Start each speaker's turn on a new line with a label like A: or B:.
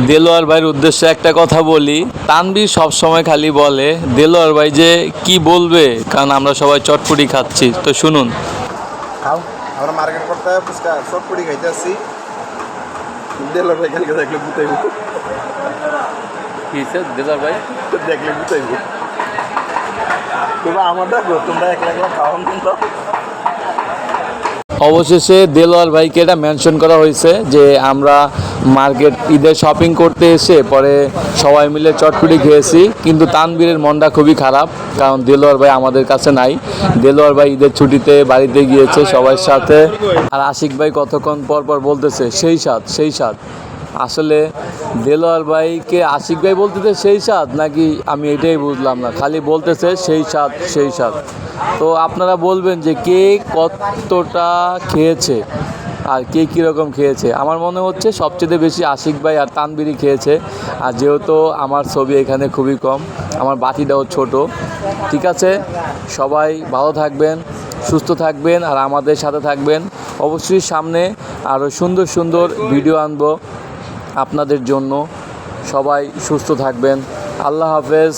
A: দেলোয়ার ভাইয়ের উদ্দেশ্যে একটা কথা বলি। তানভীর সব সময় খালি বলে দেলোয়ার ভাই যে কি বলবে, কারণ আমরা সবাই চটপটি খাচ্ছি। তো শুনুন।
B: খাও, আমরা মার্কেট করতে ফুচকা চটপটি খাইতে আসছি। দেলোয়ার ভাই কালকে দেখলে বুতাইব,
A: কি স্যার দেলোয়ার ভাই
B: দেখলে বুতাইব। তোমরা আমার দেখো, তোমরা একলা একলা খাওয়ান তো।
A: অবশেষে দেলোয়ার ভাইকে এটা মেনশন করা হয়েছে যে আমরা মার্কেট ঈদের শপিং করতে এসে পরে সবাই মিলে চটপটি খেয়েছি, কিন্তু তানভীরের মনটা খুবই খারাপ, কারণ দেলোয়ার ভাই আমাদের কাছে নাই। দেলোয়ার ভাই ঈদের ছুটিতে বাড়িতে গিয়েছে সবার সাথে। আর আশিক ভাই কতক্ষণ পর পর বলতেছে সেই স্বাদ সেই স্বাদ। আসলে দেলোয়ার ভাইকে আশিক ভাই বলতেছে সেই স্বাদ নাকি আমি এটাই বুঝলাম না, খালি বলতেছে সেই স্বাদ সেই স্বাদ। তো আপনারা বলবেন যে কে কতটা খেয়েছে আর কে কীরকম খেয়েছে। আমার মনে হচ্ছে সবচেয়ে বেশি আশিক ভাই আর তানভীরই খেয়েছে। আর যেহেতু আমার ছবি এখানে খুবই কম, আমার বাটিটাও ছোট। ঠিক আছে, সবাই ভালো থাকবেন, সুস্থ থাকবেন আর আমাদের সাথে থাকবেন। অবশ্যই সামনে আরও সুন্দর সুন্দর ভিডিও আনবো আপনাদের জন্য। সবাই সুস্থ থাকবেন। আল্লাহ হাফেজ।